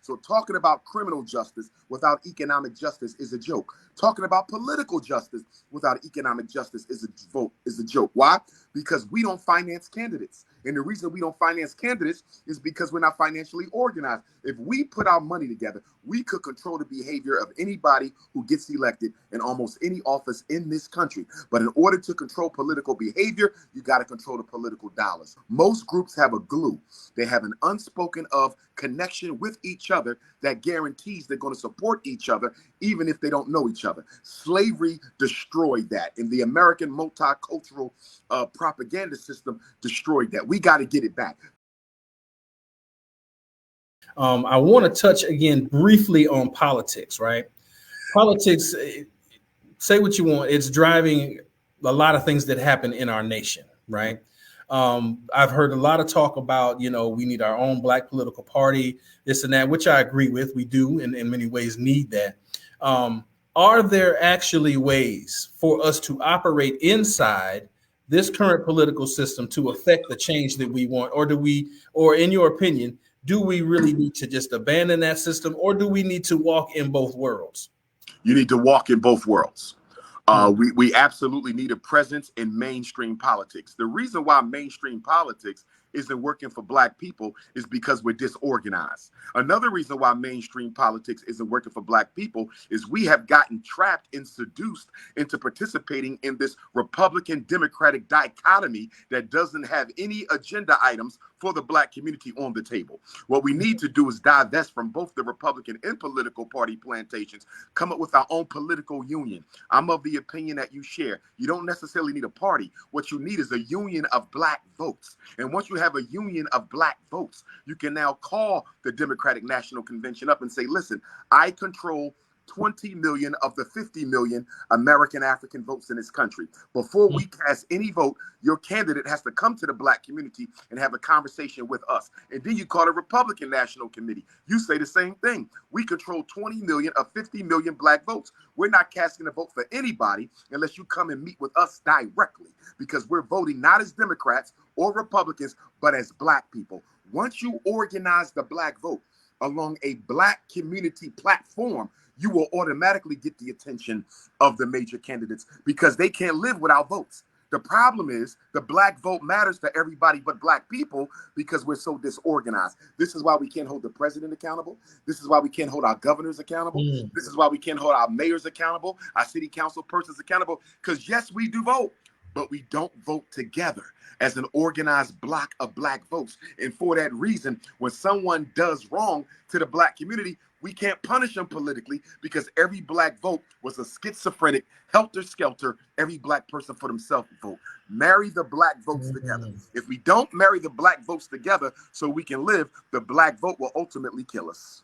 So talking about criminal justice without economic justice is a joke. Talking about political justice without economic justice is a joke. Why? Because we don't finance candidates. And the reason we don't finance candidates is because we're not financially organized. If we put our money together, we could control the behavior of anybody who gets elected in almost any office in this country. But in order to control political behavior, you got to control the political dollars. Most groups have a glue. They have an unspoken of connection with each other that guarantees they're going to support each other, even if they don't know each other. Slavery destroyed that, and the American multicultural propaganda system destroyed that. We got to get it back. I want to touch again briefly on politics, right? Politics, say what you want, it's driving a lot of things that happen in our nation, right? I've heard a lot of talk about, we need our own Black political party, this and that, which I agree with. We do in many ways need that. Are there actually ways for us to operate inside this current political system to affect the change that we want? Or in your opinion, do we really need to just abandon that system, or do we need to walk in both worlds? You need to walk in both worlds. We absolutely need a presence in mainstream politics. The reason why mainstream politics isn't working for Black people is because we're disorganized. Another reason why mainstream politics isn't working for Black people is we have gotten trapped and seduced into participating in this Republican Democratic dichotomy that doesn't have any agenda items for the Black community on the table. What we need to do is divest from both the Republican and political party plantations, come up with our own political union. I'm of the opinion that you share. You don't necessarily need a party. What you need is a union of Black votes. And once you have a union of Black votes, you can now call the Democratic National Convention up and say, listen, I control 20 million of the 50 million American African votes in this country. Before we cast any vote, your candidate has to come to the Black community and have a conversation with us. And then you call a Republican National Committee. You say the same thing. We control 20 million of 50 million Black votes. We're not casting a vote for anybody unless you come and meet with us directly, because we're voting not as Democrats or Republicans, but as Black people. Once you organize the Black vote along a Black community platform, you will automatically get the attention of the major candidates because they can't live without votes. The problem is the Black vote matters to everybody but Black people because we're so disorganized. This is why we can't hold the president accountable. This is why we can't hold our governors accountable. This is why we can't hold our mayors accountable, our city council persons accountable, because yes, we do vote, but we don't vote together as an organized block of Black votes. And for that reason, when someone does wrong to the Black community, we can't punish them politically because every Black vote was a schizophrenic, helter-skelter, every Black person for themselves vote. Marry the Black votes together. If we don't marry the Black votes together so we can live, the Black vote will ultimately kill us.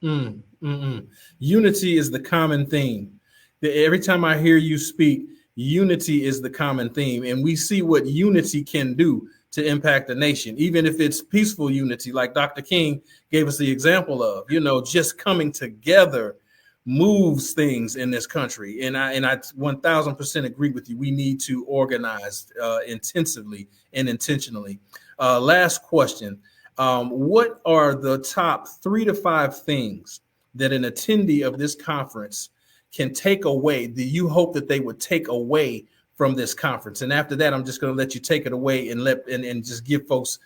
Unity is the common theme. Every time I hear you speak, unity is the common theme. And we see what unity can do to impact the nation, even if it's peaceful unity, like Dr. King gave us the example of, just coming together moves things in this country. And I 1000% agree with you. We need to organize intensively and intentionally. Last question. What are the top 3 to 5 things that an attendee of this conference can take away, that you hope that they would take away from this conference? And after that, I'm just going to let you take it away and just give folks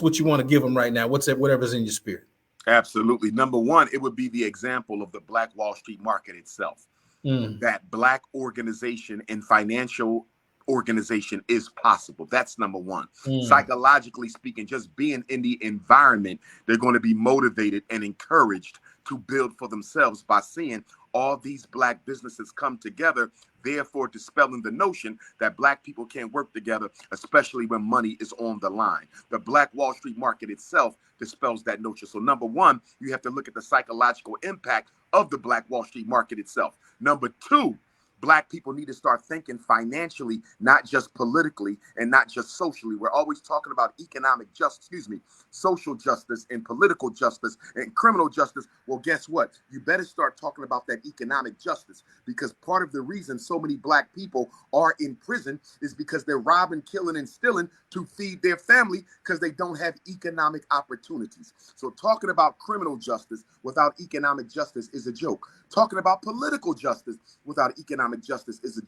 what you want to give them right now. Whatever's in your spirit. Absolutely. Number one, it would be the example of the Black Wall Street market itself. That Black organization and financial organization is possible. That's number one. Psychologically speaking, just being in the environment, they're going to be motivated and encouraged to build for themselves by seeing all these Black businesses come together, therefore dispelling the notion that Black people can't work together, especially when money is on the line. The Black Wall Street market itself dispels that notion. So number one, you have to look at the psychological impact of the Black Wall Street market itself. Number two, Black people need to start thinking financially, not just politically and not just socially. We're always talking about economic justice, social justice and political justice and criminal justice. Well, guess what? You better start talking about that economic justice, because part of the reason so many Black people are in prison is because they're robbing, killing, and stealing to feed their family because they don't have economic opportunities. So talking about criminal justice without economic justice is a joke. Talking about political justice without economic justice is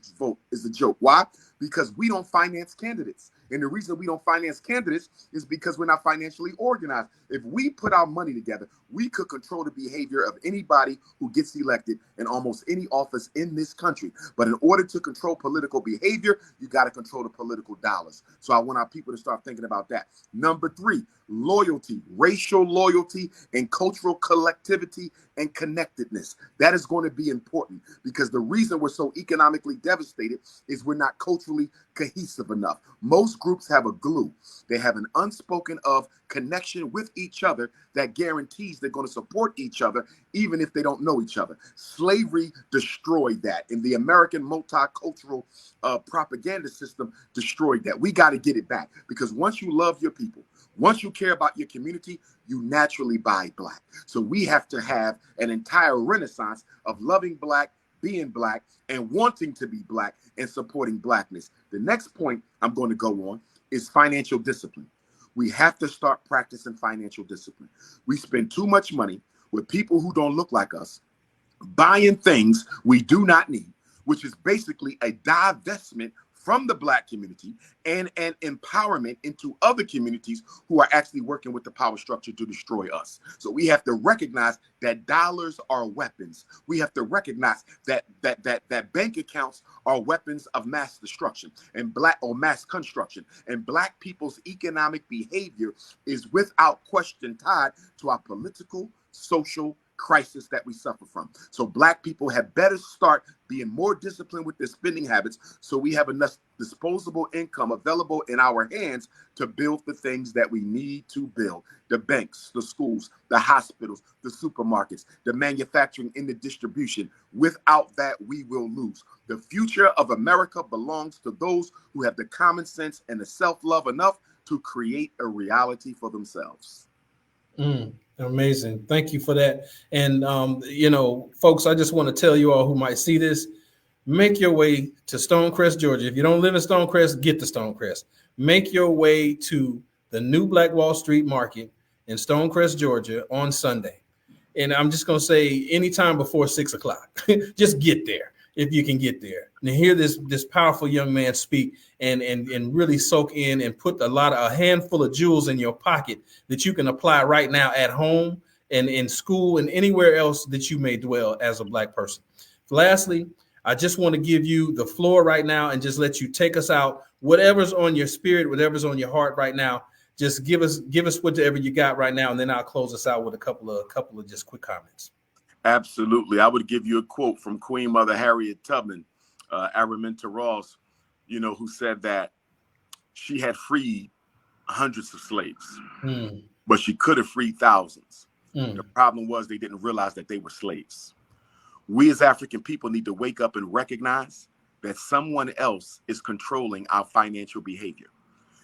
a joke. Why? Because we don't finance candidates. And the reason we don't finance candidates is because we're not financially organized. If we put our money together, we could control the behavior of anybody who gets elected in almost any office in this country. But in order to control political behavior, you got to control the political dollars. So I want our people to start thinking about that. Number 3, loyalty, racial loyalty, and cultural collectivity and connectedness. That is going to be important, because the reason we're so economically devastated is we're not culturally cohesive enough. Most groups have a glue. They have an unspoken of connection with each other that guarantees they're going to support each other even if they don't know each other. Slavery destroyed that, and the American multicultural propaganda system destroyed that. We got to get it back, because once you love your people, once you care about your community, you naturally buy Black. So we have to have an entire renaissance of loving Black, being Black, and wanting to be Black and supporting Blackness. The next point I'm going to go on is financial discipline. We have to start practicing financial discipline. We spend too much money with people who don't look like us, buying things we do not need, which is basically a divestment from the Black community and an empowerment into other communities who are actually working with the power structure to destroy us. So we have to recognize that dollars are weapons. We have to recognize that bank accounts are weapons of mass destruction and mass construction. And Black people's economic behavior is without question tied to our political, social crisis that we suffer from. So Black people have better start being more disciplined with their spending habits, so we have enough disposable income available in our hands to build the things that we need to build: the banks, the schools, the hospitals, the supermarkets, the manufacturing, and the distribution. Without that, we will lose. The future of America belongs to those who have the common sense and the self-love enough to create a reality for themselves. Amazing. Thank you for that. And, folks, I just want to tell you all who might see this, make your way to Stonecrest, Georgia. If you don't live in Stonecrest, get to Stonecrest. Make your way to the new Black Wall Street Market in Stonecrest, Georgia on Sunday. And I'm just going to say anytime before 6 o'clock, just get there if you can get there and hear this powerful young man speak and really soak in and put a handful of jewels in your pocket that you can apply right now at home and in school and anywhere else that you may dwell as a Black person. Lastly, I just want to give you the floor right now and just let you take us out. Whatever's on your spirit, whatever's on your heart right now, just give us whatever you got right now, and then I'll close us out with a couple of just quick comments. Absolutely. I would give you a quote from Queen Mother Harriet Tubman, Araminta Ross, who said that she had freed hundreds of slaves, but she could have freed thousands. The problem was they didn't realize that they were slaves. We as African people need to wake up and recognize that someone else is controlling our financial behavior,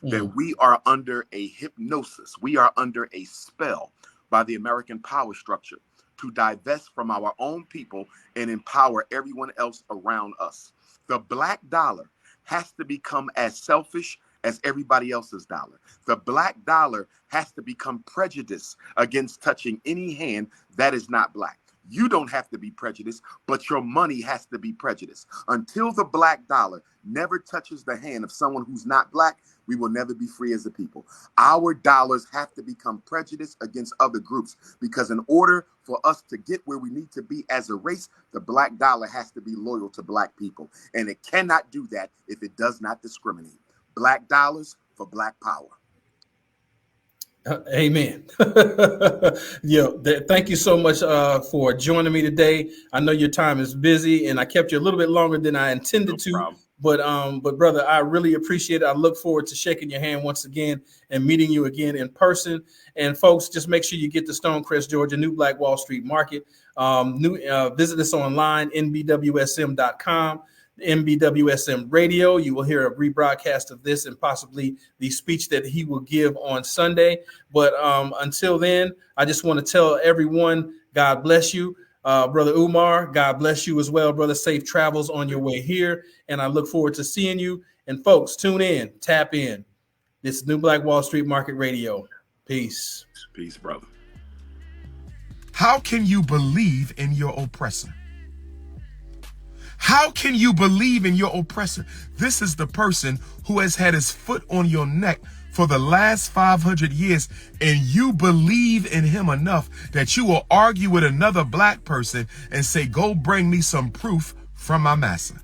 that we are under a hypnosis. We are under a spell by the American power structure to divest from our own people and empower everyone else around us. The Black dollar has to become as selfish as everybody else's dollar. The Black dollar has to become prejudiced against touching any hand that is not Black. You don't have to be prejudiced, but your money has to be prejudiced. Until the Black dollar never touches the hand of someone who's not Black, we will never be free as a people. Our dollars have to become prejudiced against other groups, because in order for us to get where we need to be as a race, the Black dollar has to be loyal to Black people. And it cannot do that if it does not discriminate. Black dollars for Black power. Amen. Thank you so much for joining me today. I know your time is busy, and I kept you a little bit longer than I intended to. Problem. But brother, I really appreciate it. I look forward to shaking your hand once again and meeting you again in person. And folks, just make sure you get to Stonecrest, Georgia, New Black Wall Street Market. Visit us online, NBWSM.com. NBWSM radio. You will hear a rebroadcast of this and possibly the speech that he will give on Sunday. But until then, I just want to tell everyone, God bless you. Brother Umar, God bless you as well, brother. Safe travels on your way here. And I look forward to seeing you. And folks, tune in, tap in. This is New Black Wall Street Market Radio. Peace. Peace, brother. How can you believe in your oppressor? How can you believe in your oppressor? This is the person who has had his foot on your neck for the last 500 years, and you believe in him enough that you will argue with another black person and say, go bring me some proof from my massa.